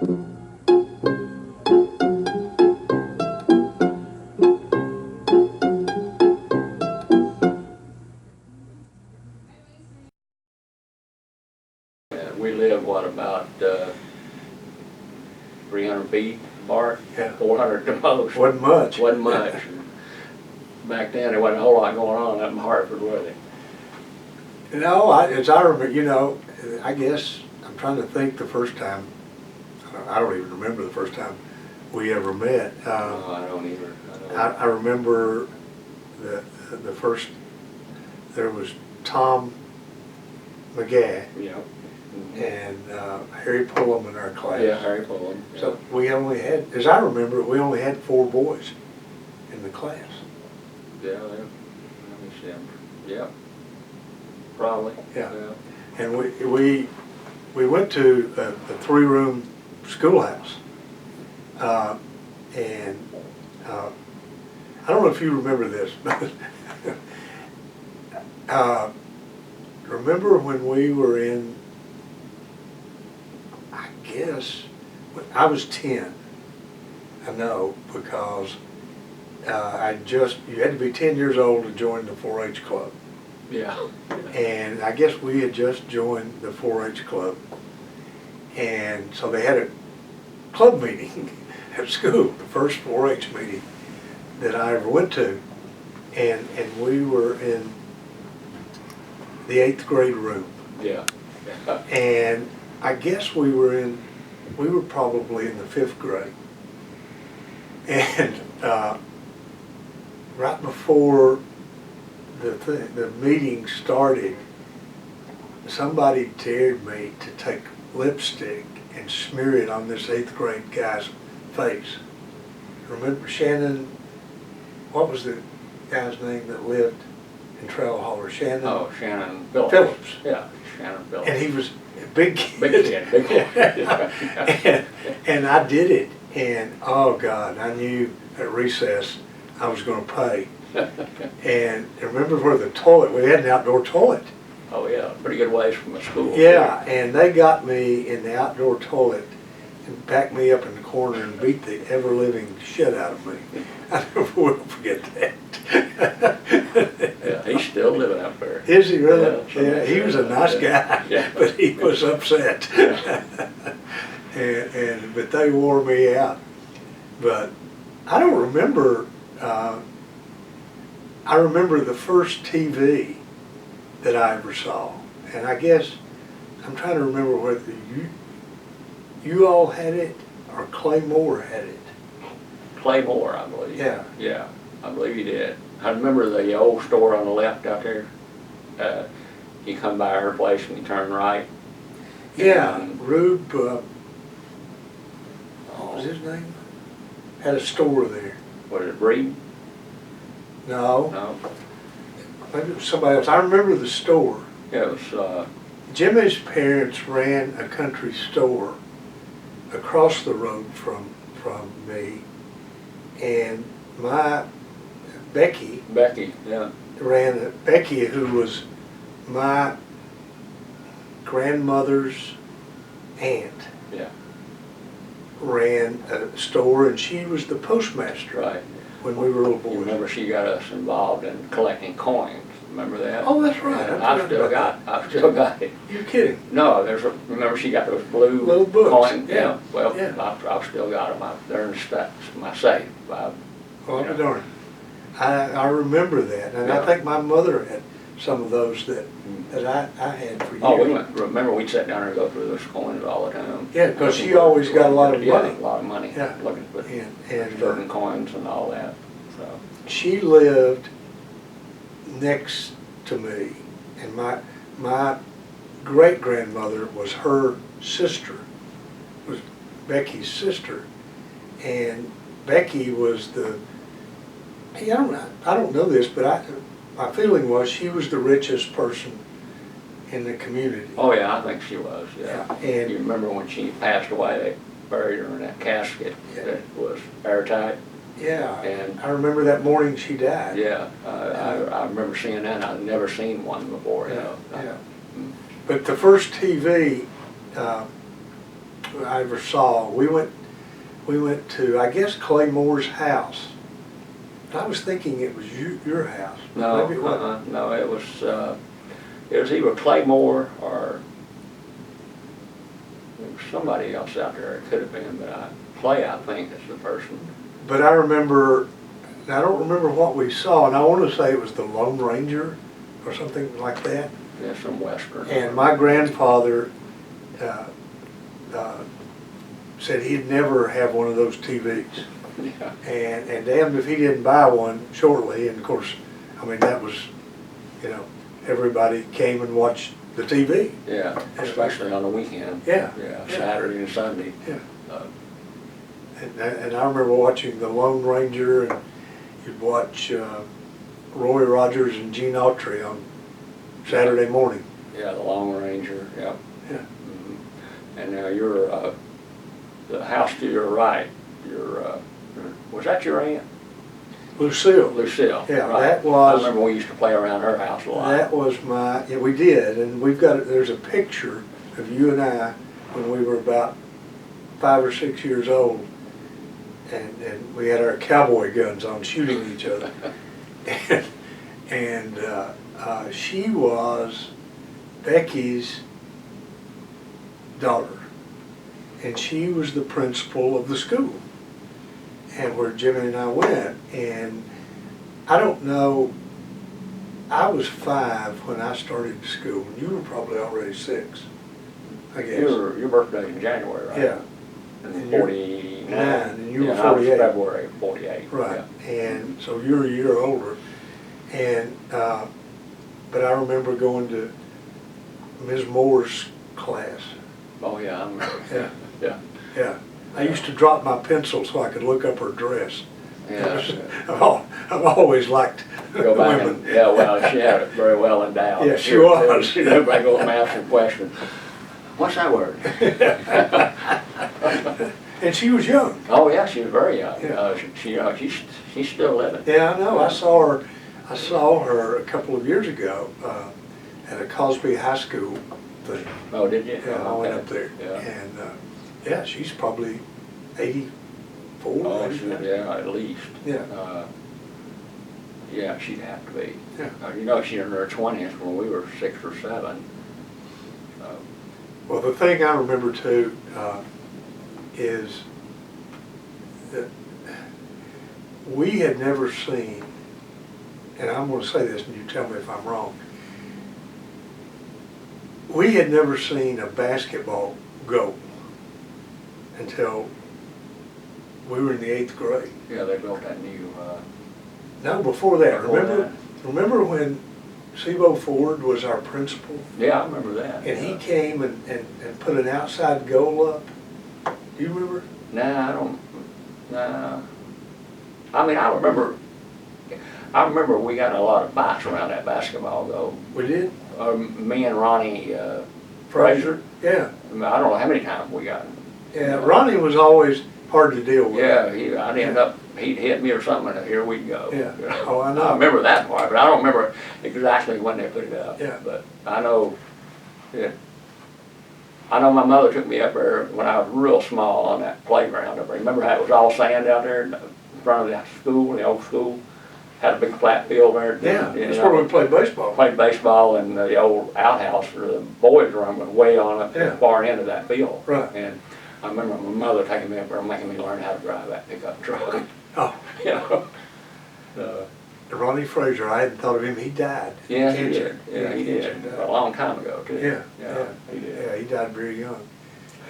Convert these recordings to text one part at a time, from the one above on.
We live, what, about 300 feet apart? Yeah. 400 the most. Wasn't much. Wasn't much. Back then, there wasn't a whole lot going on up in Hartford, was it? No, as I remember, you know, I guess, I'm trying to think the first time, I don't even remember the first time we ever met. No, I don't either. I remember the first, there was Tom McGaw Yeah. and Harry Pullum in our class. Yeah, Harry Pullum. Yeah. So we only had, as I remember it, we only had 4 boys in the class. Yeah, let me see. Yeah. Probably. Yeah. And we went to a 3-room schoolhouse. And I don't know if you remember this, but remember when we were in, I guess, I was 10, I know, because you had to be 10 years old to join the 4-H club. Yeah. And I guess we had just joined the 4-H club. And so they had a club meeting at school, the first 4-H meeting that I ever went to. And we were in the 8th grade room. Yeah. And I guess we were probably in the 5th grade. And right before the meeting started, somebody dared me to take lipstick and smear it on this 8th grade guy's face. Remember Shannon, what was the guy's name that lived in Trail Holler? Shannon? Oh, Shannon Phillips. Phillips. Yeah, Shannon Phillips. And he was a big kid. Big kid, big kid. and I did it, and oh God, I knew at recess I was going to pay. And remember where the toilet, we had an outdoor toilet. Oh yeah, pretty good ways from the school. Yeah, and they got me in the outdoor toilet and backed me up in the corner and beat the ever-living shit out of me. I never will forget that. Yeah, he's still living up there. Is he really? Yeah, he was a nice guy, yeah. but he was upset. But they wore me out. But I don't remember, I remember the first TV that I ever saw. And I guess, I'm trying to remember whether you all had it or Claymore had it. Claymore, I believe. Yeah. Yeah, I believe he did. I remember the old store on the left out there. You come by our place and you turn right. Yeah, Rube, what was his name? Had a store there. What is it, Breed? No, No. maybe it was somebody else. I remember the store. Yeah, it was, Jimmy's parents ran a country store across the road from me, and my Becky yeah. ran it. Becky, who was my grandmother's aunt, Yeah, ran a store, and she was the postmaster right. when we were little You boys. remember she got us involved in collecting coins. Remember that? Oh, that's right. And I I've still got it. You're kidding. No, remember she got those blue Little books. coins? Yeah. Well, Yeah. I've still got them. They're in my safe. Well, I'll be darned. I remember that, and Yeah. I think my mother had some of those that I had for years. Oh, remember we'd sit down there and go through those coins all the time. Yeah, because she always got a lot of money. Yeah, a lot of money. Yeah. Looking for And certain coins and all that. So. she lived next to me, and my great-grandmother was her sister, was Becky's sister, and Becky was I don't know this, but my feeling was she was the richest person in the community. Oh yeah, I think she was. Yeah. Yeah, and you remember when she passed away, they buried her in that casket that was airtight. Yeah, And I remember that morning she died. yeah, I remember seeing that. I'd never seen one before. You know. Yeah. But the first TV I ever saw. We went to, I guess, Clay Moore's house. I was thinking it was your house. No, Maybe it wasn't. no, it was either Claymore or there was somebody else out there. It could have been, but Clay, I think, is the person. But I remember, I don't remember what we saw, and I want to say it was the Lone Ranger or something like that. Yeah, some Western. And my grandfather said he'd never have one of those TVs. Yeah. And damned if he didn't buy one shortly. And of course, I mean, that was, you know, everybody came and watched the TV. Yeah, especially on the weekend. Yeah. Yeah, Saturday and Sunday. Yeah. And I remember watching the Lone Ranger, and you'd watch Roy Rogers and Gene Autry on Saturday morning. Yeah, the Lone Ranger, yeah. Yeah. Mm-hmm. And now you're, the house to your right, was that your aunt? Lucille. Lucille. Yeah, right. that was. I remember we used to play around her house a lot. That was my, yeah, we did, and we've got, there's a picture of you and I when we were about 5 or 6 years old, and we had our cowboy guns on shooting each other. and she was Becky's daughter, and she was the principal of the school, and where Jimmy and I went. And I don't know, I was 5 when I started school, and you were probably already 6, I guess. Your birthday in January, right? Yeah. And you're 49. and you were Yeah, I was 48. February 48. Right, Yeah. and so you're a year older. And, but I remember going to Ms. Moore's class. Oh, yeah, I remember. Yeah. Yeah. Yeah. I used to drop my pencil so I could look up her dress. Yeah. I've always liked Go back women. and, yeah, well, she had it very well endowed. Yeah, she was. Everybody go and ask her question. What's that word? And she was young. Oh, yeah, she was very young. Yeah. She's still living. Yeah, I know. I saw her a couple of years ago at a Cosby High School thing. Oh, did you? Yeah, I went up there. Yeah. And yeah, she's probably 84. Oh, maybe. yeah, at least. Yeah. Yeah, she'd have to be. Yeah. You know, she's in her 20s when we were 6 or 7. Well, the thing I remember too is that we had never seen, and I'm going to say this and you tell me if I'm wrong, we had never seen a basketball goal until we were in the 8th grade. Yeah, they built that new... No, before that. Before Remember when Sebo Ford was our principal? Yeah, I remember that. And he came and put an outside goal up? Do you remember? Nah, I don't. Nah. I mean, I remember we got a lot of bites around that basketball goal. We did? Me and Ronnie Fraser. Yeah. I mean, I don't know how many times we got him. Yeah, Ronnie was always hard to deal with. Yeah, I'd end up, he'd hit me or something, and here we'd go. Yeah. You know? Oh, I know. I remember that part, but I don't remember exactly when they put it up. Yeah. But I know, yeah. I know my mother took me up there when I was real small on that playground up there. Remember how it was all sand out there in front of the school, the old school? Had a big flat field there. Yeah, that's where we played baseball. Played baseball in the old outhouse, or the boys' room was way on up Yeah. the far end of that field. Right. And I remember my mother taking me up there and making me learn how to drive that pickup truck. Oh, You know? Ronnie Fraser, I hadn't thought of him. He died. Yeah, he Cancer. did. Yeah, he did. Cancer A died. long time ago, too. Yeah, he did. Yeah, he died very young.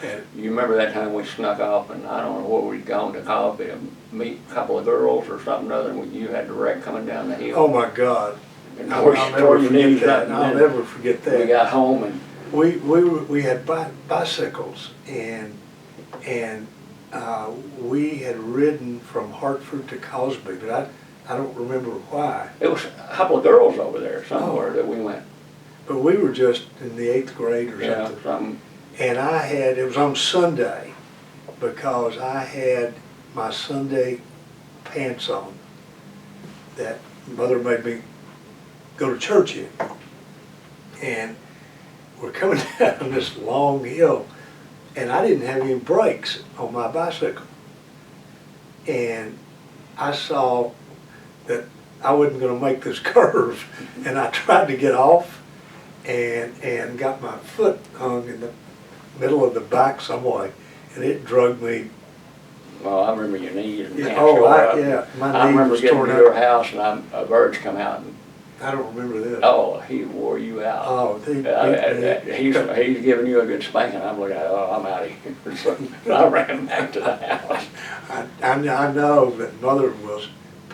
And You remember that time we snuck off, and I don't know where we'd gone to Cosby to meet a couple of girls or something or other, and you had the wreck coming down the hill. oh my God, And I'll tore your never knees forget up, that. and I'll then never forget that. We got home, and We had bicycles, and we had ridden from Hartford to Cosby, but I don't remember why. it was a couple of girls over there somewhere Oh. that we went. But we were just in the 8th grade or Yeah, something. something. And it was on Sunday, because I had my Sunday pants on that Mother made me go to church in. And we're coming down this long hill, and I didn't have any brakes on my bicycle. And I saw that I wasn't gonna make this curve, and I tried to get off and got my foot hung in the middle of the bike some way, and it drug me. Well, I remember your knee and Yeah, pants oh, tore up. yeah, my I knee remember was getting torn to your up. house and a bird's come out and, I don't remember this. oh, he wore you out. Oh, he beat me. He's giving you a good spanking. I'm looking at, oh, I'm out of here. So I ran back to the house. I know that Mother was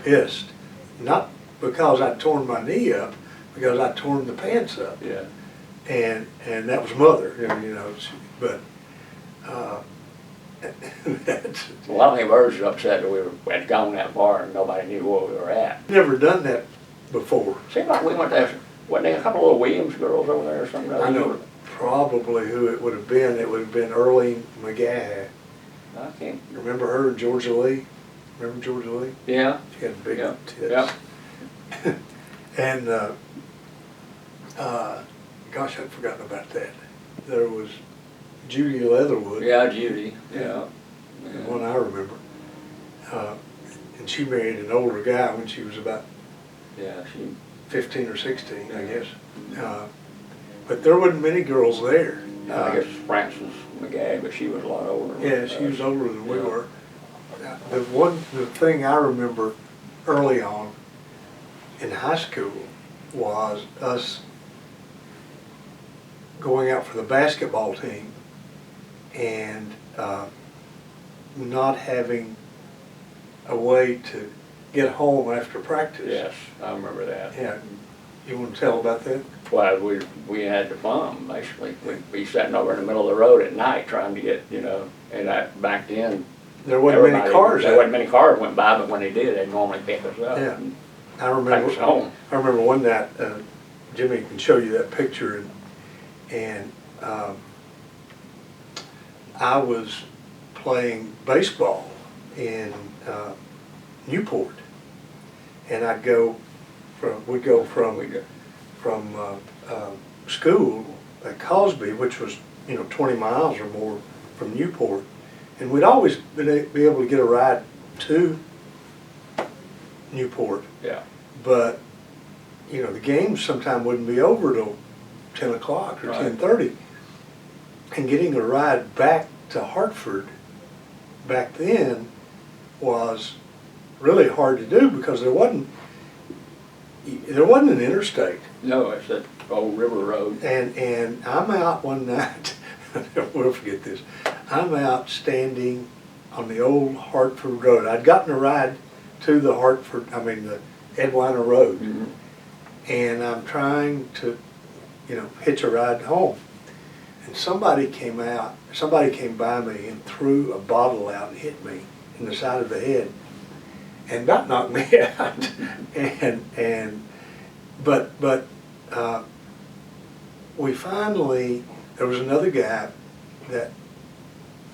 pissed, not because I torn my knee up, because I torn the pants up. Yeah. And that was Mother, you know, but, that's, Well, I think Birds was upset that we had gone that far and nobody knew where we were at. never done that before. Seemed like we went there, wasn't there a couple of little Williams girls over there or something? I know probably who it would have been. It would have been Earlene McGaha. I can't. Remember her and Georgia Lee? Remember Georgia Lee? Yeah. She had big Yeah. tits. Yeah. And, gosh, I'd forgotten about that. There was Judy Leatherwood. Yeah, Judy. Yeah. The one I remember. And she married an older guy when she was about Yeah, she. 15 or 16, I Yeah. guess. But there wasn't many girls there. I guess Frances McGagh, but she was a lot older. Yeah, she was older than we Yeah. were. The thing I remember early on in high school was us going out for the basketball team and not having a way to get home after practice. Yes, I remember that. Yeah. You want to tell about that? Well, we had to bum, basically. We'd be sitting over in the middle of the road at night trying to get, you know, and back then. There wasn't many cars There out. wasn't many cars went by, but when they did, they'd normally pick us up. Yeah. And I take us home. remember one night, Jimmy can show you that picture, and I was playing baseball in Newport, and we'd go from school at Cosby, which was 20 miles or more from Newport, and we'd always be able to get a ride to Newport. Yeah. But the games sometime wouldn't be over till 10 o'clock or Right. 10:30, and getting a ride back to Hartford back then was really hard to do because there wasn't an interstate. No, it's that old river road. And I'm out one night, I'll never forget this. I'm out standing on the old Hartford Road. I'd gotten a ride to the Edwina Road. Mm-hmm. And I'm trying to, hitch a ride home. And somebody came by me and threw a bottle out and hit me in the side of the head. And about knocked me out. But we finally, there was another guy that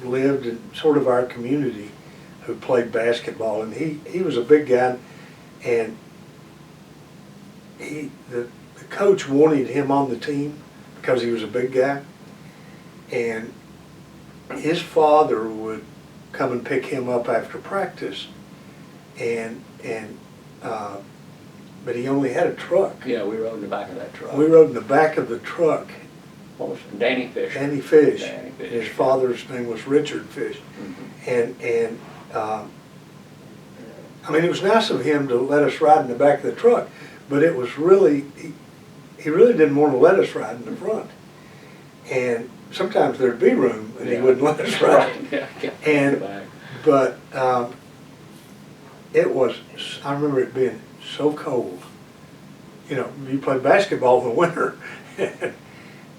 lived in sort of our community who played basketball, and he was a big guy, and the coach wanted him on the team because he was a big guy, and his father would come and pick him up after practice, but he only had a truck. Yeah, we rode in the back of that truck. We rode in the back of the truck. What was it? Danny Fish. Danny Fish. Danny Fish. His father's name was Richard Fish. Mm-hmm. It was nice of him to let us ride in the back of the truck, but it was really, he really didn't want to let us ride in the front. And sometimes there'd be room and he wouldn't let us ride. Yeah. But it was, I remember it being so cold. You play basketball in the winter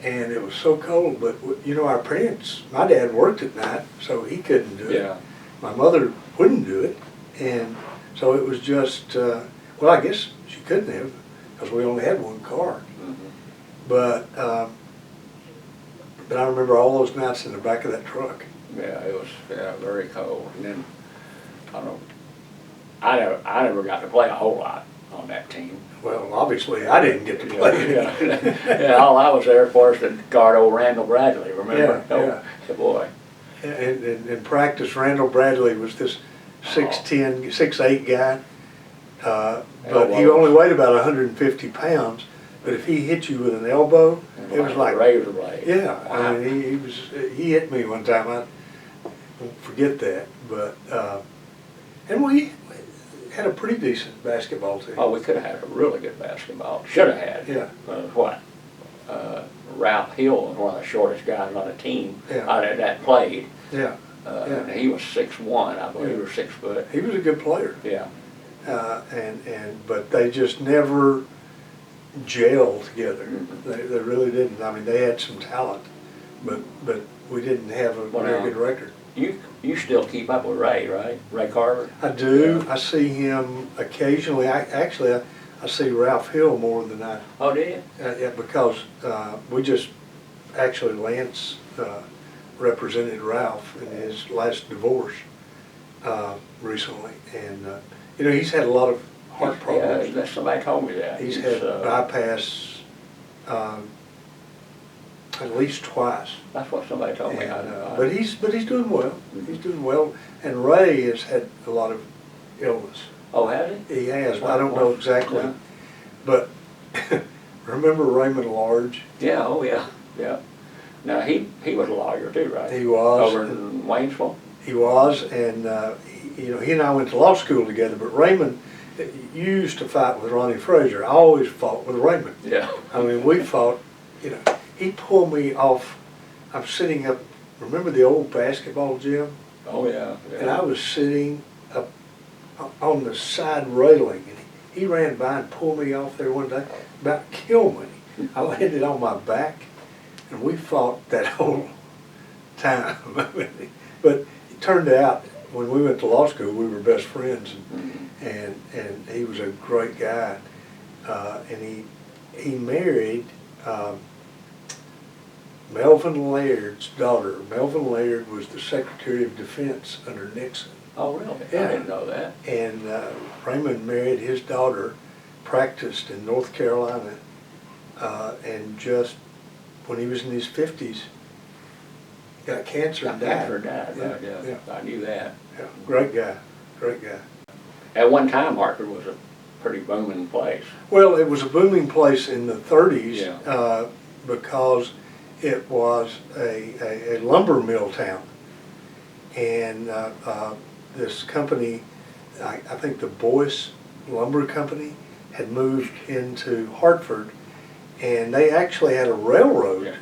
and it was so cold, but our parents, my dad worked at night, so he couldn't do it. Yeah. My mother wouldn't do it, and so it was just, I guess she couldn't have, because we only had one car. Mm-hmm. But I remember all those nights in the back of that truck. Yeah, it was very cold. And then, I never got to play a whole lot. on that team. Well, obviously, I didn't get to play. Yeah, all I was there for is to guard old Randall Bradley, remember? Yeah. Oh, boy. In practice, Randall Bradley was this 6'10", 6'8" guy, but he only weighed about 150 pounds. But if he hit you with an elbow, it was like a razor blade. Yeah, Wow. I mean, he hit me one time. I won't forget that. But and we had a pretty decent basketball team. Oh, we could have had a really good basketball. Should have had. Yeah. What? Ralph Hill was one of the shortest guys on the team Yeah. that played. Yeah. And he was 6'1", I believe, or 6 foot. He was a good player. Yeah. But they just never gelled together. Mm-hmm. They really didn't. I mean, they had some talent, but we didn't have a very good record. You still keep up with Ray, right? Ray Carver? I do. Yeah. I see him occasionally. I see Ralph Hill more than I. Oh, do you? Yeah, because we just actually Lance represented Ralph in his last divorce recently, and he's had a lot of heart problems. Yeah, somebody told me that. He's had bypass at least twice. That's what somebody told me. But he's doing well. Mm-hmm. He's doing well, and Ray has had a lot of illness. Oh, has he? He has. I don't know exactly, but remember Raymond Large? Yeah. Oh, yeah. Yeah. Now he was a lawyer too, right? He was over in Waynesville. He was, and he and I went to law school together. But Raymond, you used to fight with Ronnie Frazier. I always fought with Raymond. Yeah. I mean, we fought. He pulled me off. I'm sitting up. Remember the old basketball gym? Oh yeah. And I was sitting up on the side railing, and he ran by and pulled me off there one day, about to kill me. I landed on my back, and we fought that whole time. But it turned out when we went to law school, we were best friends, and he was a great guy, and he married Melvin Laird's daughter. Melvin Laird was the Secretary of Defense under Nixon. Oh, really? Yeah. I didn't know that. And Raymond married his daughter, practiced in North Carolina, and just when he was in his 50s, got cancer and died. Right, yeah. I knew that. Yeah. Great guy. At one time, Hartford was a pretty booming place. Well, it was a booming place in the 30s because it was a lumber mill town. And this company, I think the Boyce Lumber Company, had moved into Hartford, and they actually had a railroad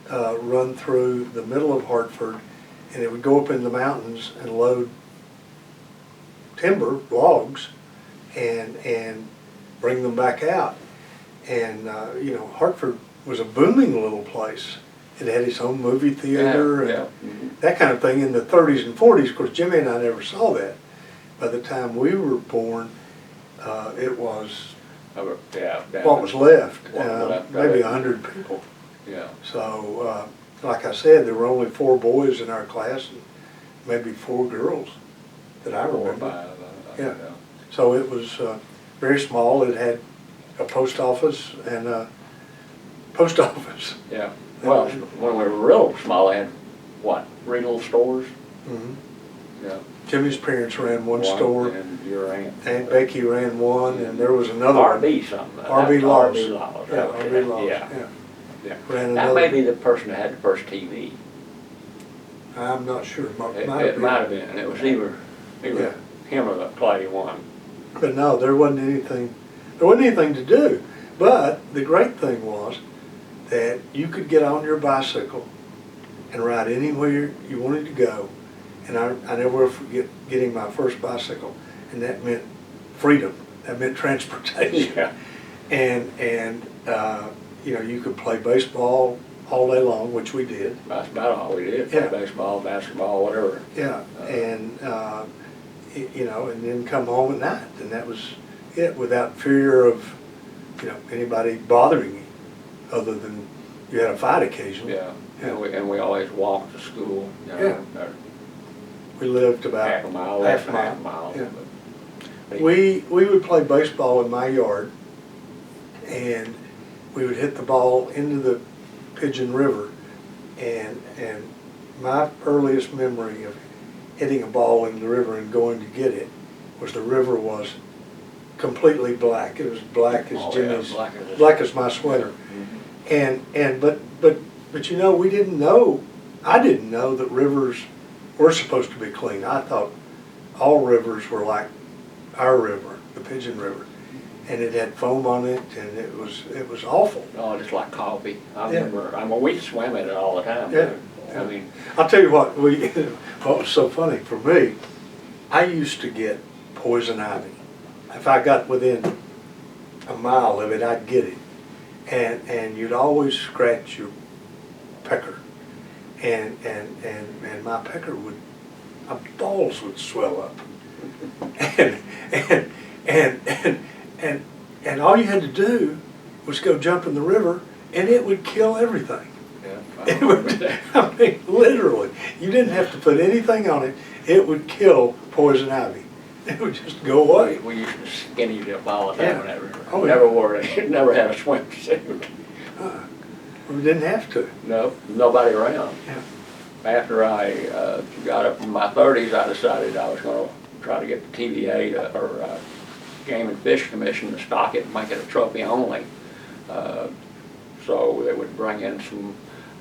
run through the middle of Hartford, and it would go up in the mountains and load timber, logs, and bring them back out. And Hartford was a booming little place. It had its own movie theater and that kind of thing in the 30s and 40s. Of course, Jimmy and I never saw that. By the time we were born, it was what was left, maybe 100 people. Yeah. So, like I said, there were only 4 boys in our class and maybe 4 girls that I remember. Yeah. So it was very small. It had a post office and a post office. Yeah. Well, when we were real small, they had, 3 little stores? Mm-hmm. Yeah. Jimmy's parents ran one store. And your aunt. Aunt Becky ran one, and there was another R.B. something. R.B. Laws. R.B. Laws. Yeah, R.B. Laws. Yeah. Ran that may be the person that had the first TV. I'm not sure. It might have been. It was either him or the Clay one. But no, there wasn't anything. There wasn't anything to do. But the great thing was that you could get on your bicycle and ride anywhere you wanted to go. And I never will forget getting my first bicycle, and that meant freedom. That meant transportation. Yeah. And you could play baseball all day long, which we did. That's about all we did. Play baseball, basketball, whatever. Yeah. And then come home at night, and that was it, without fear of anybody bothering you, other than you had a fight occasionally. Yeah. And we always walked to school. We lived about half a mile. Yeah. We would play baseball in my yard, and we would hit the ball into the Pigeon River, and my earliest memory of hitting a ball in the river and going to get it was the river was completely black. It was black as Jimmy's, black as my sweater. And but you know, we didn't know. I didn't know that rivers were supposed to be clean. I thought all rivers were like our river, the Pigeon River, and it had foam on it, and it was awful. Oh, just like coffee. I remember. I mean, we swam in it all the time. Yeah. I mean, I'll tell you what. What was so funny for me, I used to get poison ivy. If I got within a mile of it, I'd get it, and you'd always scratch your pecker, and my pecker my balls would swell up, and all you had to do was go jump in the river, and it would kill everything. yeah, It would, I mean, literally, you didn't have to put anything on it. It would kill poison ivy. It would just go away. We used to skinny dip all the time in that river. Oh, never wore it. Never had a swimsuit. We didn't have to. No, nobody around. Yeah. After I got up in my 30s, I decided I was going to try to get the TVA or Game and Fish Commission to stock it and make it a trophy only. So they would bring in some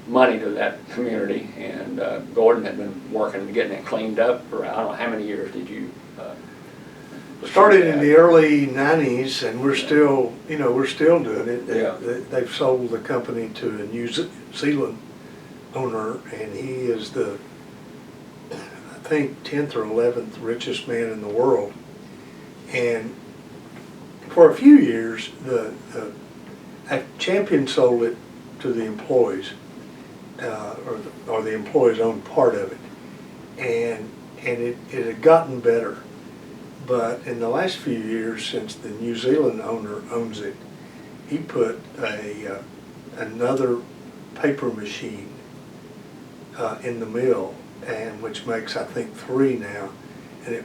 money to that community, and Gordon had been working and getting it cleaned up for, I don't know, how many years did you? Started in the early '90s, and we're still, we're still doing it. They've sold the company to a New Zealand owner, and he is the, I think, 10th or 11th richest man in the world. And for a few years, the Champion sold it to the employees, or the employees owned part of it, and it had gotten better. But in the last few years, since the New Zealand owner owns it, he put another paper machine in the mill, and which makes, I think, 3 now, and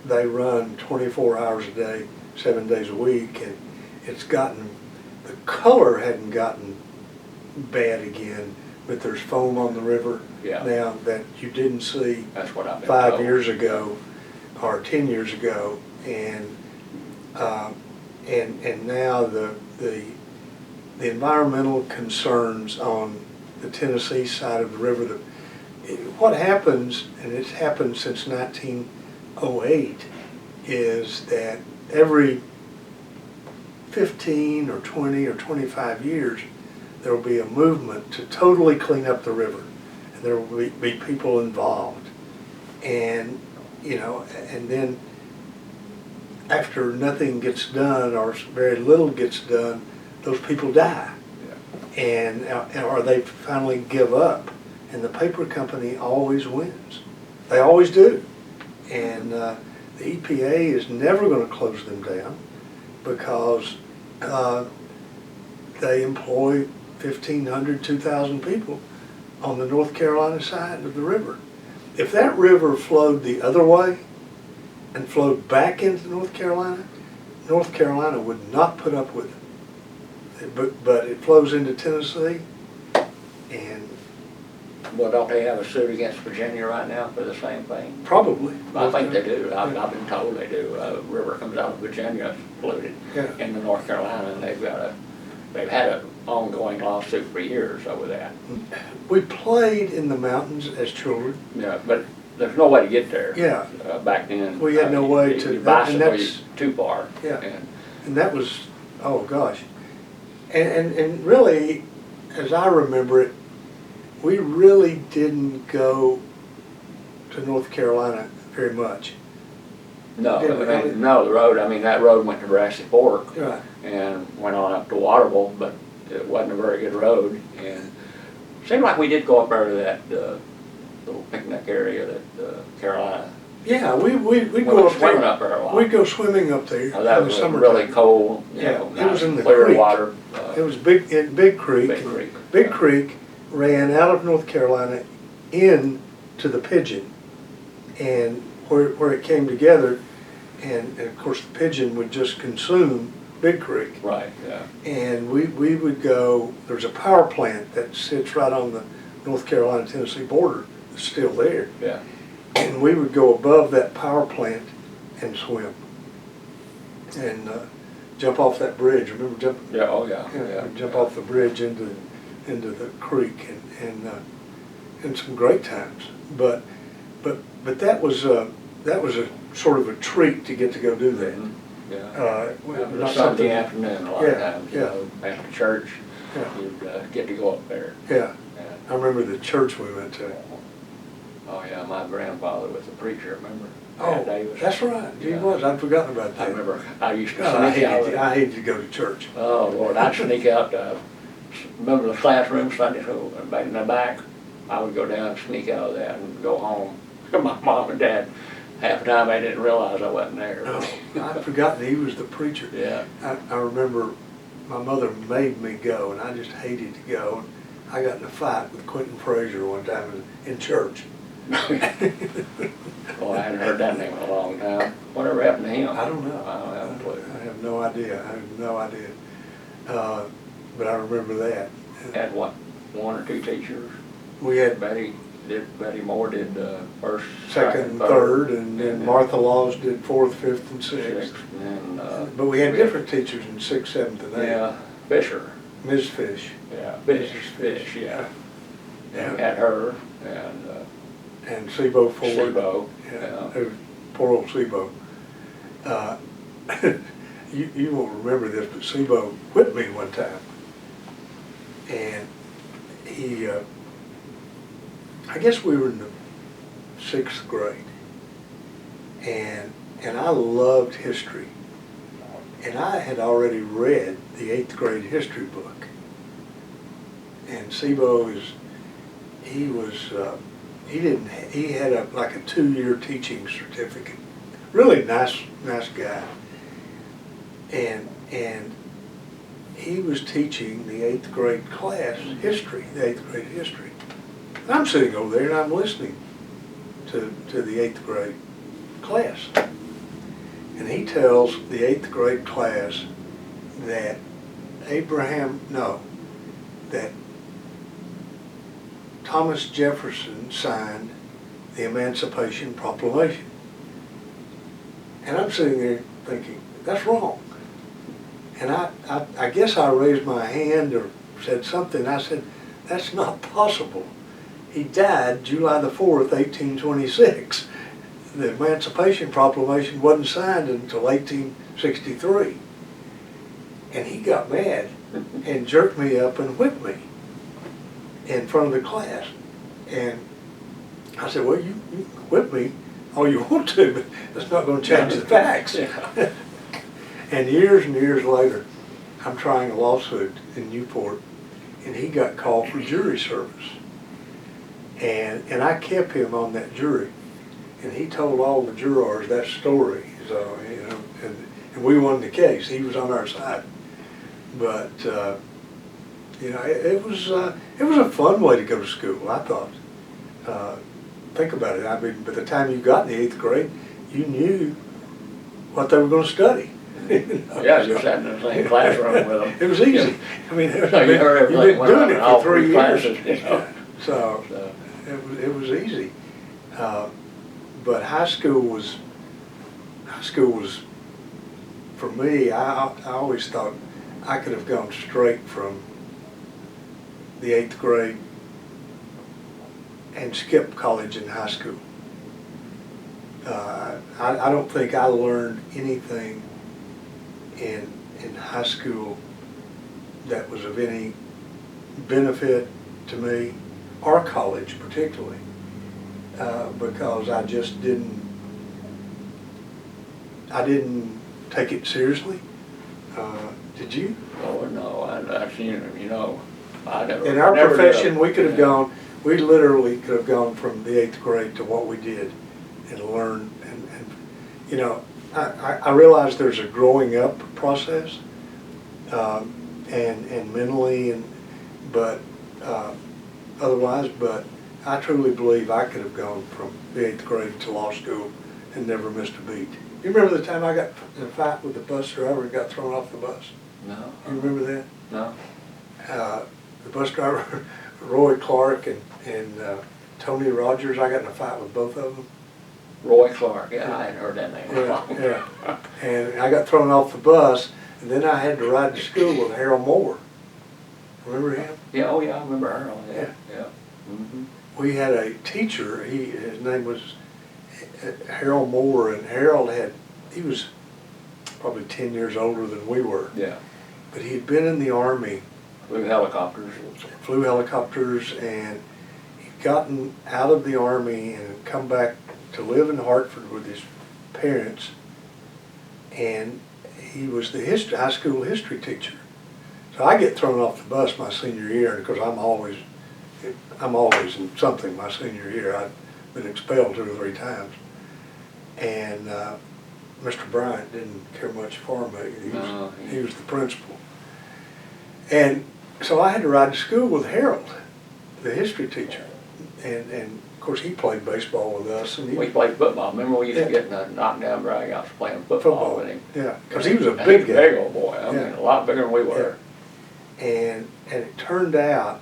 they run 24 hours a day, 7 days a week, and it's gotten, the color hadn't gotten bad again, but there's foam on the river now that you didn't see. That's what I've been 5 told. years ago or 10 years ago, and now the environmental concerns on the Tennessee side of the river. What happens, and it's happened since 1908, is that every 15 or 20 or 25 years, there will be a movement to totally clean up the river, and there will be people involved, and and then after nothing gets done or very little gets done, those people die, or they finally give up, and the paper company always wins. They always do, and the EPA is never going to close them down because they employ 1,500, 2,000 people on the North Carolina side of the river. If that river flowed the other way and flowed back into North Carolina would not put up with it. But it flows into Tennessee, and Well, don't they have a suit against Virginia right now for the same thing? probably. I think they do. I've been told they do. A river comes out of Virginia, polluted into North Carolina, and they've had an ongoing lawsuit for years over that. We played in the mountains as children. Yeah, but there's no way to get there. Yeah. Back then. We had no way to. You bicycle and that's, too far. Yeah. And that was, oh gosh. And really, as I remember it, we really didn't go to North Carolina very much. No, no, the road, that road went to Grassy Fork. Right. And went on up to Waterville, but it wasn't a very good road. And it seemed like we did go up there to that little picnic area that Carolina. Yeah, we'd go up swimming up there a lot. We'd go swimming up there that in was the summertime. really cold. It was in the clear creek. Water. It was Big Creek. Big Creek ran out of North Carolina into the Pigeon, and where it came together, and of course the pigeon would just consume Big Creek. Right, yeah. And we would go, there's a power plant that sits right on the North Carolina-Tennessee border, it's still there. Yeah. And we would go above that power plant and swim. And jump off that bridge, remember jumping? Yeah, oh yeah. Yeah, we'd jump off the bridge into the creek and some great times. But that was a sort of a treat to get to go do that. Mhm. Yeah. It was It was not a Sunday something- afternoon a lot of Yeah, times, yeah. you know, after church, Yeah. you'd get to go up there. Yeah, And, I remember the church we went to. oh yeah, my grandfather was a preacher, remember? Oh, Dad Davis. that's right, he Yeah. was, I'd forgotten about that. I remember, I used to God, I sneak out. hated to go to church. Oh, Lord, I'd sneak out, remember the classroom, Sunday school, and back in the back, I would go down and sneak out of that and go home. My mom and dad, half the time they didn't realize I wasn't there. Oh, I'd forgotten he was the preacher. Yeah. I remember my mother made me go, and I just hated to go. I got in a fight with Quentin Frazier one time in church. Well, I hadn't heard that name in a long time. Whatever happened to him? I don't know. I don't have a clue. I have no idea. I have no idea. But I remember that. Had what, one or two teachers? We had Betty Moore did first, second, third, and then then Martha Laws did fourth, fifth, and sixth. sixth, and then, But we had different teachers in sixth, seventh, and eighth. yeah, Fisher. Ms. Fish. Yeah, Mrs. Fish, yeah. Yeah. And we had her, and And Sebo Ford. Sebo, Yeah, yeah. it was poor old Sebo. You won't remember this, but Sebo whipped me one time. And he, I guess we were in the sixth grade. And I loved history. And I had already read the eighth grade history book. And Sebo he had like a 2-year teaching certificate. Really nice guy. And he was teaching the eighth grade class history, the eighth grade history. And I'm sitting over there and I'm listening to the eighth grade class. And he tells the eighth grade class that that Thomas Jefferson signed the Emancipation Proclamation. And I'm sitting there thinking, that's wrong. And I guess I raised my hand or said something. I said, that's not possible. He died July the 4th, 1826. The Emancipation Proclamation wasn't signed until 1863. And he got mad and jerked me up and whipped me in front of the class. And I said, well, you whip me all you want to, but that's not going to change the facts. Yeah. And years later, I'm trying a lawsuit in Newport, and he got called for jury service. And I kept him on that jury. And he told all the jurors that story. So, you know, and we won the case. He was on our side. But, you know, it was a fun way to go to school, I thought. Think about it. I mean, by the time you got in the eighth grade, you knew what they were going to study. Yeah, you sat in the same classroom with them. It was easy. I mean, So you heard you've everything been went doing on it in all for 3 three years. classes, you know. So So, it was easy. But high school was, for me, I always thought I could have gone straight from the eighth grade and skipped college and high school. I don't think I learned anything in high school that was of any benefit to me, or college particularly, because I just didn't take it seriously. Did you? oh, no, I've seen it, you know. I never. In our never profession, did. we could have gone, we literally could have gone from the eighth grade to what we did and learned. And you know, I realize there's a growing up process, and mentally, but otherwise, but I truly believe I could have gone from the eighth grade to law school and never missed a beat. You remember the time I got in a fight with the bus driver and got thrown off the bus? No. You remember that? No. The bus driver, Roy Clark and Tony Rogers, I got in a fight with both of them. Roy Clark, yeah, I hadn't heard that name. Yeah. And I got thrown off the bus, and then I had to ride to school with Harold Moore. Remember him? Yeah, oh yeah, I remember Harold, yeah. Mm-hmm. We had a teacher, his name was Harold Moore, and Harold he was probably 10 years older than we were. Yeah. But he'd been in the Army. Flew helicopters. Flew helicopters, and he'd gotten out of the Army and come back to live in Hartford with his parents, and he was the high school history teacher. So I get thrown off the bus my senior year, because I'm always in something my senior year. I've been expelled 2 or 3 times. And Mr. Bryant didn't care much for me. He was the principal. And so I had to ride to school with Harold, the history teacher. And of course he played baseball with us. And we played football. Remember we used to get in the knockdown dragouts playing football with him. Yeah, because he was a big guy. Big old boy. I mean, a lot bigger than we were. Yeah. And it turned out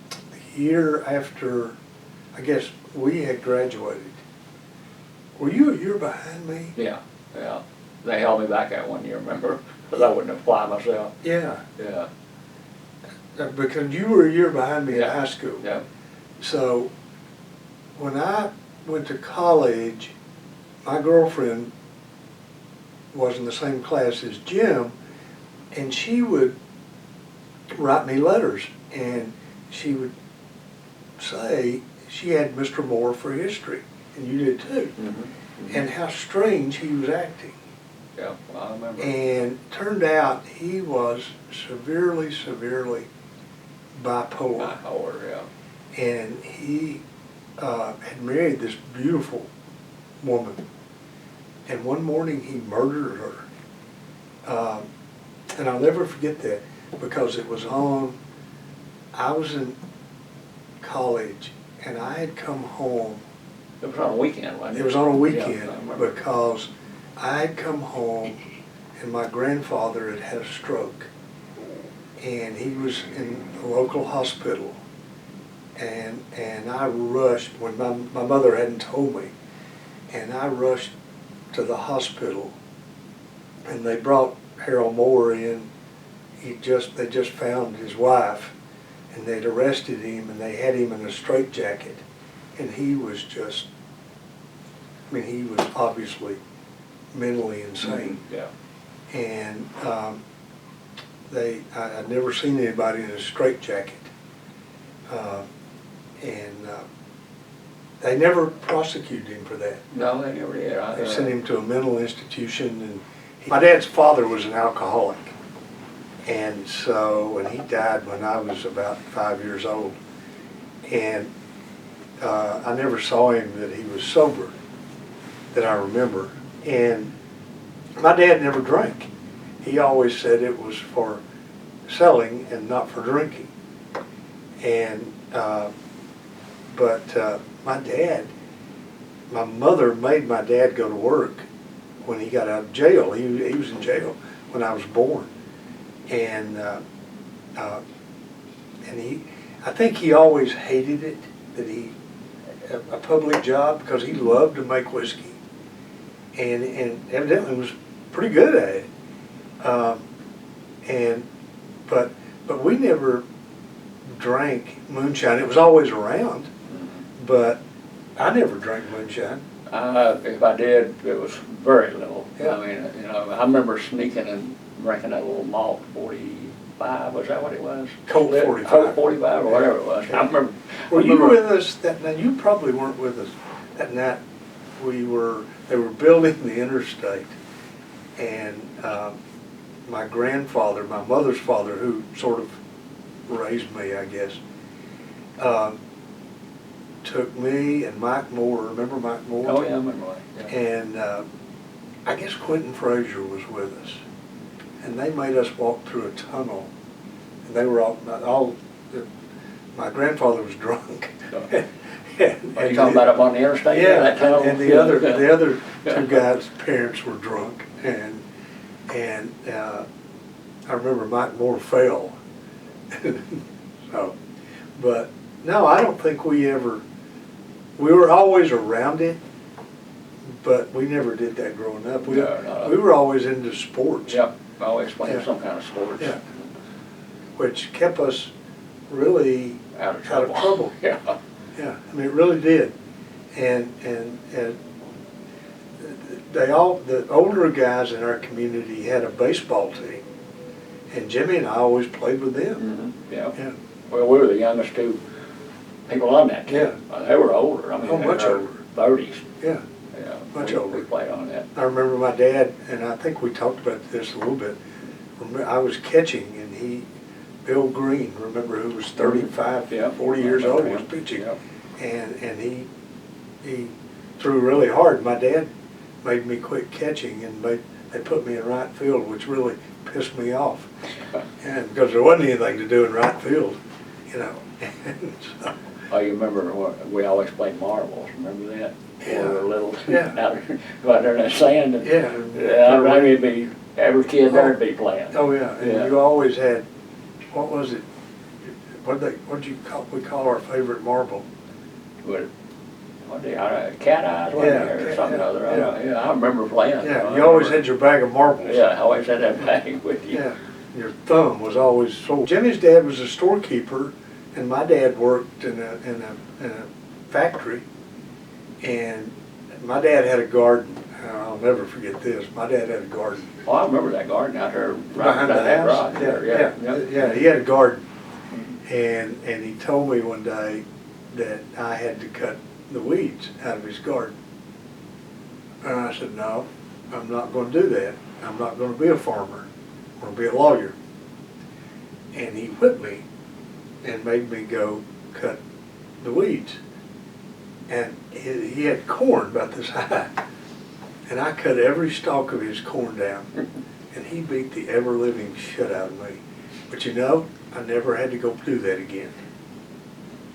the year after, I guess, we had graduated. Were you a year behind me? Yeah. They held me back that 1 year, remember? Because I wouldn't apply myself. Yeah. Yeah. Because you were a year behind me in high school. Yeah. So when I went to college, my girlfriend was in the same class as Jim, and she would write me letters, and she would say she had Mr. Moore for history, and you did too, and how strange he was acting. Yeah, I remember. And it turned out he was severely bipolar. Yeah. And he had married this beautiful woman, and one morning he murdered her. And I'll never forget that, because it was I was in college, and I had come home. It was on a weekend, wasn't it? It was on a weekend, yeah, because I had come home and my grandfather had a stroke, and he was in a local hospital, and I rushed when my mother hadn't told me, and I rushed to the hospital, and they brought Harold Moore in. They just found his wife, and they'd arrested him, and they had him in a straitjacket, and he was just, he was obviously mentally insane. Yeah. And I'd never seen anybody in a straitjacket. And they never prosecuted him for that. No, they never did. They sent him to a mental institution, and my dad's father was an alcoholic. And so, and he died when I was about 5 years old. And I never saw him that he was sober, that I remember. And my dad never drank. He always said it was for selling and not for drinking. And but my mother made my dad go to work when he got out of jail. He was in jail when I was born, and I think he always hated it that a public job, because he loved to make whiskey, and evidently was pretty good at it. But we never drank moonshine. It was always around, but I never drank moonshine. If I did, it was very little. Yeah. I mean, I remember sneaking and drinking that little malt 45. Was that what it was? Colt 45. Colt 45 or whatever it was. Yeah. I remember. Were you with us that night? You probably weren't with us that night. They were building the interstate, and my grandfather, my mother's father, who sort of raised me, I guess, took me and Mike Moore. Remember Mike Moore? Oh yeah, I remember Mike. Yeah. And I guess Quentin Frazier was with us, and they made us walk through a tunnel, and they were all my grandfather was drunk, Are you talking about up on the interstate? Yeah, That tunnel? and the other two guys' parents were drunk, and I remember Mike Moore fell. So, but no, I don't think we were always around it, but we never did that growing up. We were always into sports. Yep, always playing some kind of sports. Yeah. Which kept us really Out of trouble. Yeah. Yeah, I mean, it really did. And the older guys in our community had a baseball team, and Jimmy and I always played with them. Mm-hmm. Yeah. Yeah. Well, we were the youngest two people on that team. Yeah. They were older. I mean, much older. 30s. Yeah, Yeah. much older. We played on that. I remember my dad, and I think we talked about this a little bit. I was catching, and Bill Green, remember, who was 35, 40 years old, was pitching. Yep. And he threw really hard. My dad made me quit catching, and they put me in right field, which really pissed me off. And because there wasn't anything to do in right field, you know. And so, Oh, you remember we always played marbles, remember that? Yeah. When we were little, Yeah. out there in that sand. And, yeah. I mean, every kid there'd be playing. Oh, yeah, and Yeah. you always had, what was it? We call our favorite marble? Cat eyes, wasn't there, or something other. Yeah. I remember playing. Yeah, you always had your bag of marbles. Yeah, I always had that bag with you. Yeah, your thumb was always sore. Jimmy's dad was a storekeeper, and my dad worked in a factory, and my dad had a garden. I'll never forget this. My dad had a garden. Oh, I remember that garden out there right Behind the that house. rock there. Yeah, he had a garden, and he told me one day that I had to cut the weeds out of his garden. And I said, no, I'm not going to do that. I'm not going to be a farmer. I'm going to be a lawyer. And he whipped me and made me go cut the weeds. And he had corn about this high. And I cut every stalk of his corn down. And he beat the ever-living shit out of me. But you know, I never had to go do that again.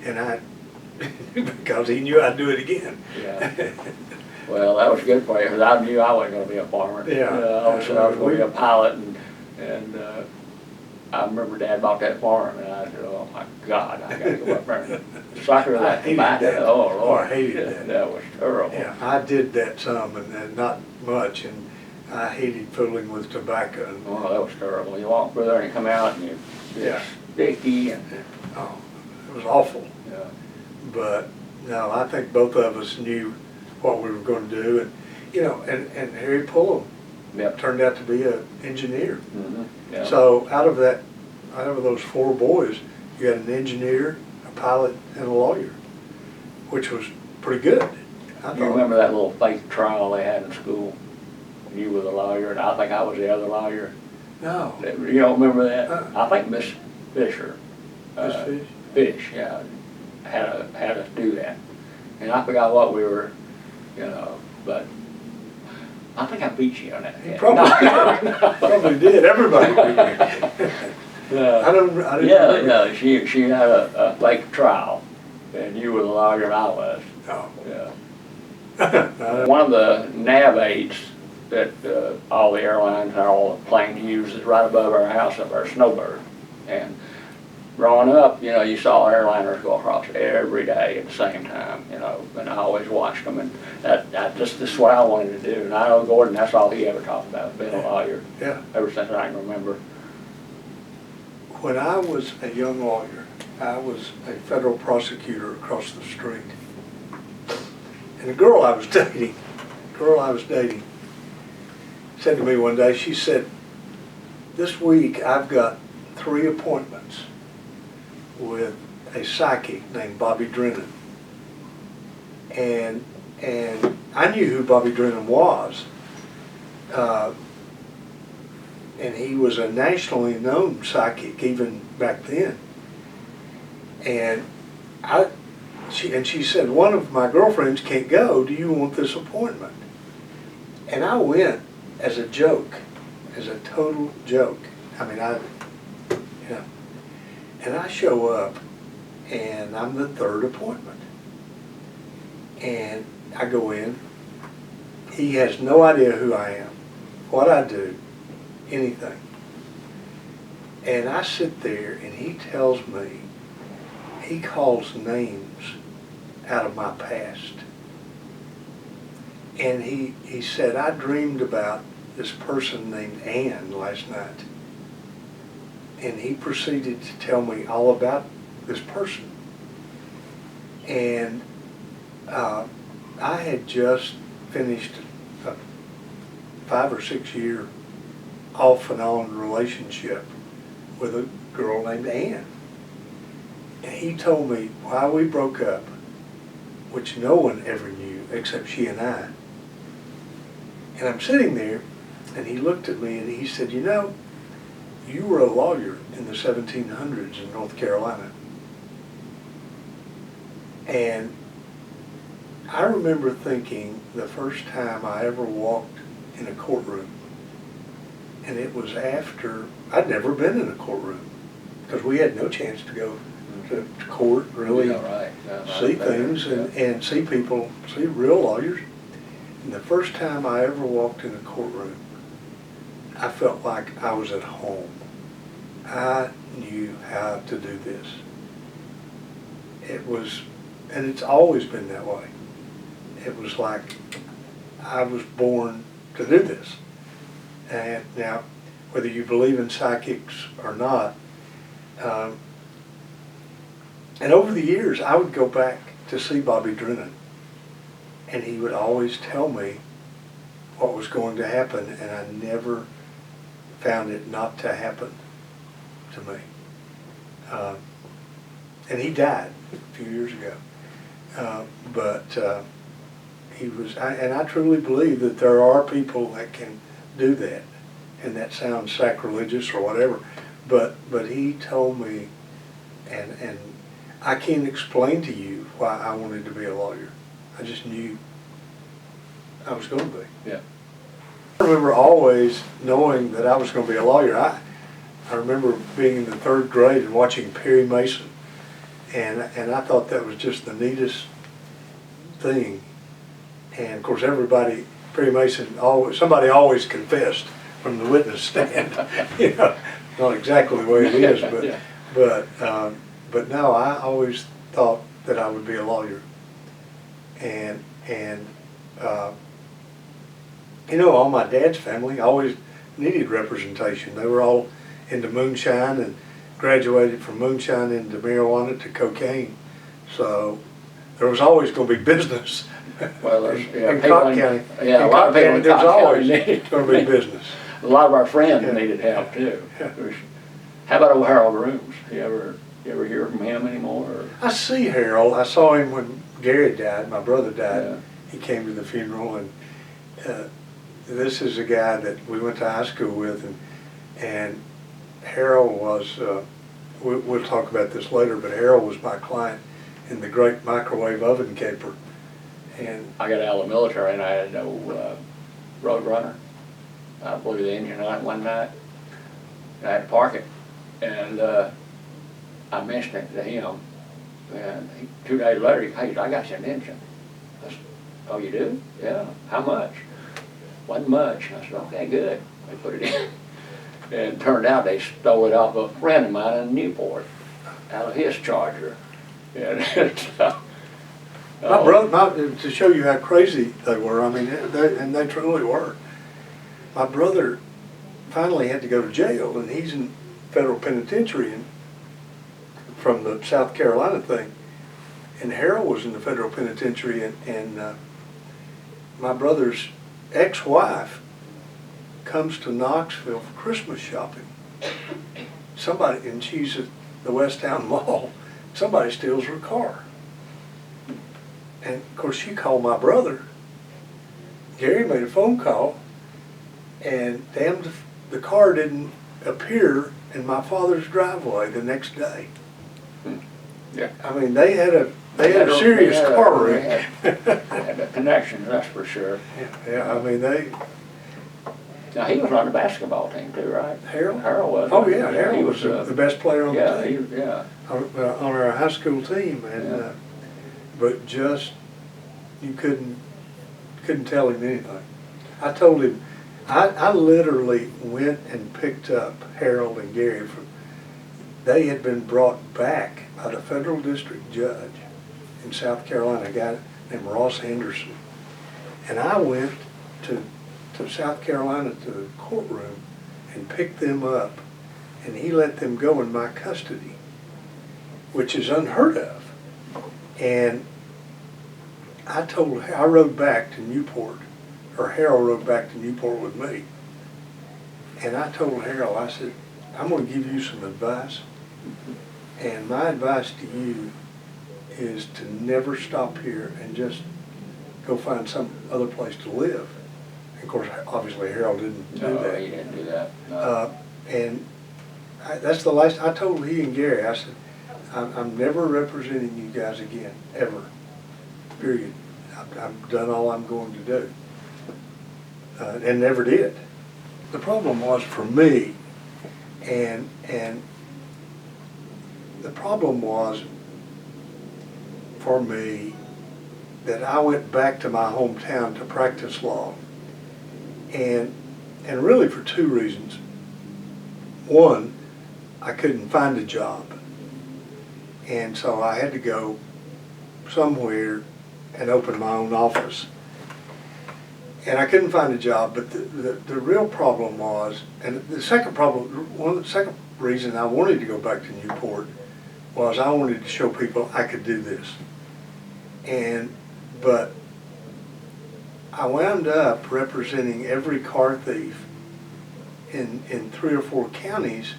And because he knew I'd do it again. Yeah. Well, that was good for you, because I knew I wasn't going to be a farmer. Yeah. I said I was going to be a pilot, and I remember Dad bought that farm, and I said, oh my God, I got to go up there and sucker that tobacco. Oh Lord, I hated that. That was terrible. Yeah, I did that some, and not much, and I hated fooling with tobacco. And, Oh, that was terrible. You walk through there and you come out, and you're sticky, and oh, it was awful. yeah. But no, I think both of us knew what we were going to do, and you know, and Harry Pullum turned out to be an engineer. Mm-hmm. Yeah. So out of those four boys, you had an engineer, a pilot, and a lawyer, which was pretty good. I You thought. remember that little fake trial they had in school? You were the lawyer, and I think I was the other lawyer. No. You don't remember that? Uh-uh. I think Miss Fisher. Miss Fish? Fish, yeah, had us do that. And I forgot what we were, but I think I beat you on that. You probably did. Everybody beat me. I didn't remember. She had a fake trial, and you were the lawyer and I was. Oh. Yeah. One of the nav aids that all the airlines and all the planes use is right above our house up our Snowbird. And growing up, you saw airliners go across every day at the same time, and I always watched them, and that's what I wanted to do. And I know Gordon, that's all he ever talked about, being a lawyer. Yeah. Ever since I can remember. When I was a young lawyer, I was a federal prosecutor across the street. And the girl I was dating, said to me one day, she said, this week I've got 3 appointments with a psychic named Bobby Drennan. And I knew who Bobby Drennan was. And he was a nationally known psychic even back then. And she said, one of my girlfriends can't go, do you want this appointment? And I went as a joke, as a total joke. I mean, and I show up, and I'm the 3rd appointment. And I go in. He has no idea who I am, what I do, anything. And I sit there and he tells me, he calls names out of my past. And he said, I dreamed about this person named Ann last night. And he proceeded to tell me all about this person. And I had just finished a 5 or 6 year off and on relationship with a girl named Ann. And he told me why we broke up, which no one ever knew except she and I. And I'm sitting there, and he looked at me and he said, you know, you were a lawyer in the 1700s in North Carolina. And I remember thinking the first time I ever walked in a courtroom, and it was after, I'd never been in a courtroom, because we had no chance to go to court, really see things and see people, see real lawyers. And the first time I ever walked in a courtroom, I felt like I was at home. I knew how to do this. It was, and it's always been that way. It was like I was born to do this. And now, whether you believe in psychics or not, and over the years, I would go back to see Bobby Drennan, and he would always tell me what was going to happen, and I never found it not to happen to me. And he died a few years ago. But he was, and I truly believe that there are people that can do that, and that sounds sacrilegious or whatever, but he told me, and I can't explain to you why I wanted to be a lawyer. I just knew I was going to be. Yeah. I remember always knowing that I was going to be a lawyer. I remember being in the 3rd grade and watching Perry Mason, and I thought that was just the neatest thing. And of course, everybody, Perry Mason, somebody always confessed from the witness stand. You know, not exactly the way it is, but no, I always thought that I would be a lawyer. And you know, all my dad's family always needed representation. They were all into moonshine and graduated from moonshine into marijuana to cocaine. So there was always going to be business. Well, there's in Cotton County. Yeah, a lot of people in there's Cotton always County going to be business. A lot of our friends needed help too. Yeah. How about old Harold Rooms? You ever hear from him anymore? Or? I see Harold. I saw him when Gary died. My brother died. Yeah. He came to the funeral, and this is a guy that we went to high school with, and Harold was. We'll talk about this later, but Harold was my client in the great microwave oven caper. And I got out of the military and I had no road runner. I blew the engine on it one night. And I had to park it, and I mentioned it to him. And 2 days later, he said, "Hey, I got you an engine." I said, "Oh, you do?" "Yeah." "How much?" "Wasn't much." I said, "Okay, good." They put it in. And it turned out they stole it off a friend of mine in Newport, out of his Charger. And my brother, to show you how crazy they were, I mean, they truly were. My brother finally had to go to jail, and he's in federal penitentiary from the South Carolina thing. And Harold was in the federal penitentiary, and my brother's ex-wife comes to Knoxville for Christmas shopping. Somebody, and she's at the West Town Mall, somebody steals her car. And of course she called my brother. Gary made a phone call, and damn, the car didn't appear in my father's driveway the next day. Yeah. I mean, they had a serious car wreck. Had a connection, that's for sure. Yeah, I mean, Now, he was on the basketball team too, right? Harold? Harold was. Oh yeah, Harold was the best player on the team. Yeah. On our high school team, and but just you couldn't tell him anything. I told him, I literally went and picked up Harold and Gary from, they had been brought back by the federal district judge in South Carolina, a guy named Ross Henderson. And I went to South Carolina to the courtroom and picked them up, and he let them go in my custody, which is unheard of. And I rode back to Newport, or Harold rode back to Newport with me. And I told Harold, I said, I'm going to give you some advice. And my advice to you is to never stop here and just go find some other place to live. And of course, obviously Harold didn't do No, that. he didn't do that. No. That's the last, I told he and Gary, I said, I'm never representing you guys again, ever, period. I've done all I'm going to do. And never did. The problem was for me, and the problem was for me that I went back to my hometown to practice law, and really for two reasons. One, I couldn't find a job, and so I had to go somewhere and open my own office. And I couldn't find a job, but the real problem was, and the second reason I wanted to go back to Newport was I wanted to show people I could do this. But I wound up representing every car thief in 3 or 4 counties,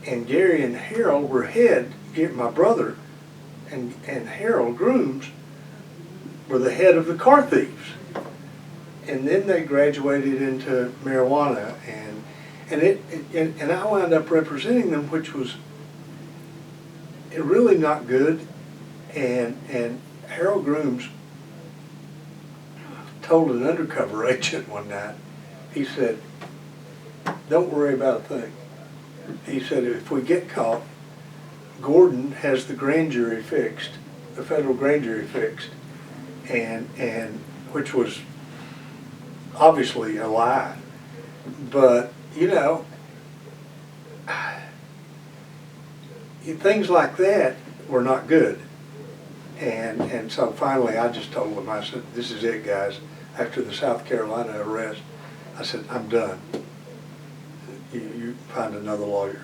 and Gary and Harold were my brother and Harold Grooms were the head of the car thieves. And then they graduated into marijuana, and I wound up representing them, which was really not good. And Harold Grooms told an undercover agent one night, he said, "Don't worry about a thing." He said, "If we get caught, Gordon has the grand jury fixed, the federal grand jury fixed," and which was obviously a lie. But, you know, things like that were not good. And so finally I just told them, I said, "This is it, guys." After the South Carolina arrest, I said, "I'm done. You find another lawyer."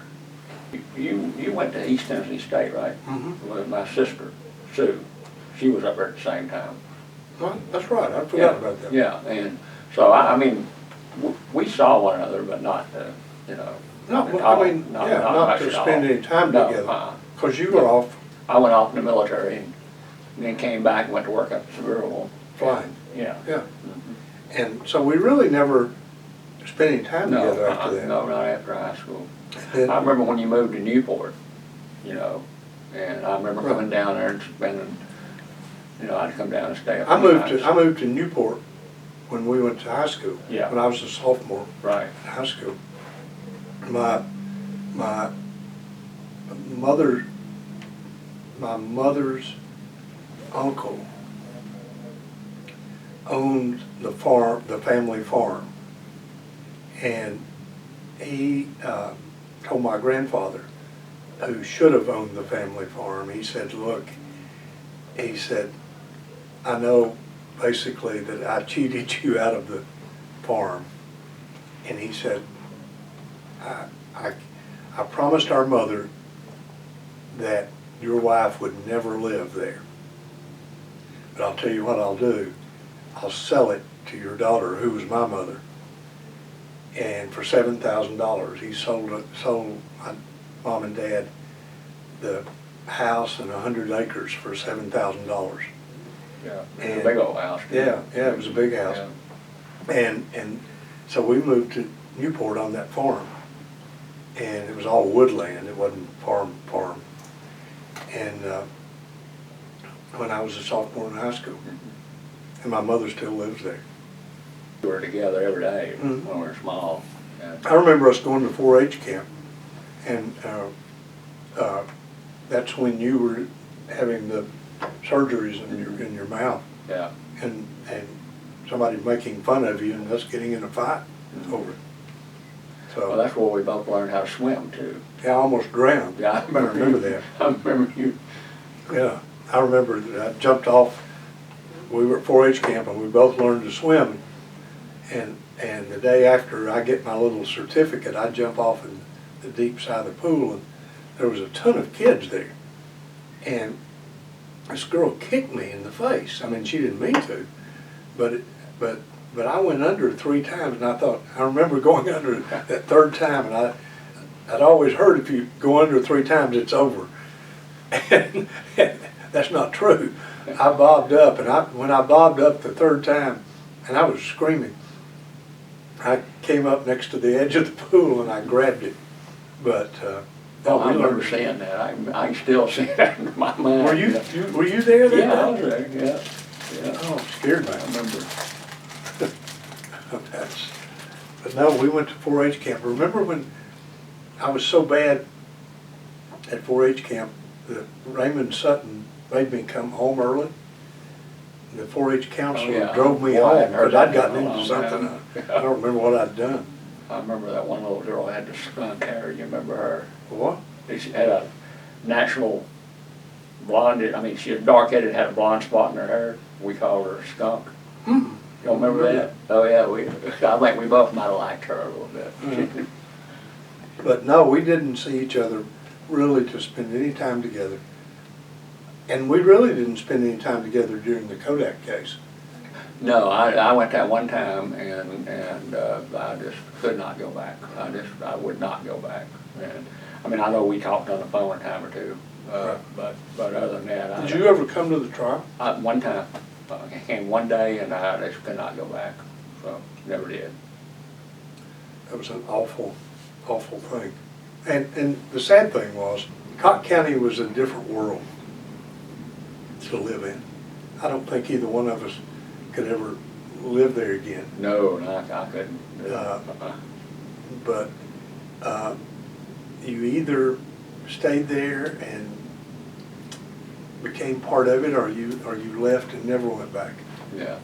You went to East Tennessee State, right? Mm-hmm. With my sister, Sue. She was up there at the same time. Well, that's right. I forgot about that. Yeah, and so I mean, we saw one another, but not, you know. Not not to much at all. spend any time No, together. Because you were off I went off in the military and then came back and went to work up at Sevierville. flying. Yeah. Yeah. Mhm. And so we really never spent any time together after that. No, not after high school. Then, I remember when you moved to Newport, you know, and I remember coming down there and spending, you know, I'd come down and stay up. I moved to Newport when we went to high school. Yeah. When I was a sophomore Right. in high school. My mother's uncle owned the family farm, and he told my grandfather, who should have owned the family farm, he said, "Look," he said, "I know basically that I cheated you out of the farm," and he said, I promised our mother that your wife would never live there. But I'll tell you what I'll do. I'll sell it to your daughter, who was my mother." And for $7,000, he sold my mom and dad the house and 100 acres for $7,000. Yeah, it was a big old house. Yeah, it was a big house. Yeah. And so we moved to Newport on that farm. And it was all woodland, it wasn't farm. And when I was a sophomore in high school, and my mother still lives there. We were together every day Mhm. when we were small. Yeah. I remember us going to 4-H camp, and that's when you were having the surgeries in your mouth. Yeah. And somebody making fun of you and us getting in a fight over it. Well, So, that's where we both learned how to swim too. yeah, I almost drowned. Yeah, I remember that. I remember you. Yeah, I remember that I jumped off, we were at 4-H camp and we both learned to swim. And the day after I get my little certificate, I jump off in the deep side of the pool and there was a ton of kids there. And this girl kicked me in the face. I mean, she didn't mean to, but I went under 3 times and I remember going under that 3rd time and I'd always heard if you go under 3 times, it's over. And that's not true. I bobbed up, and when I bobbed up the 3rd time, and I was screaming, I came up next to the edge of the pool and I grabbed it. But Oh, I remember seeing that. I can still see that in my mind. were you there that Yeah, I day? was there. Yeah. Oh, scared me. I remember. But no, we went to 4-H camp. Remember when I was so bad at 4-H camp that Raymond Sutton made me come home early? The 4-H counselor yeah. drove me Boy, I home hadn't heard because I'd that gotten in a into long something. time. I don't remember what I'd done. I remember that one little girl had the skunk hair. You remember her? What? She had a natural blonde. I mean, she was dark-headed, had a blonde spot in her hair. We called her Skunk. Hmm. You don't remember that? Oh yeah, I think we both might have liked her a little bit. Mhm. But no, we didn't see each other really to spend any time together. And we really didn't spend any time together during the Kodak case. No, I went that one time and I just could not go back. I would not go back. And I mean, I know we talked on the phone a time or two, but other than that, Did you ever come to the trial? One time, I came one day and I just could not go back. So never did. That was an awful, awful thing. And the sad thing was, Cotton County was a different world to live in. I don't think either one of us could ever live there again. No, I couldn't. But you either stayed there and became part of it, or you left and never went back. Yeah.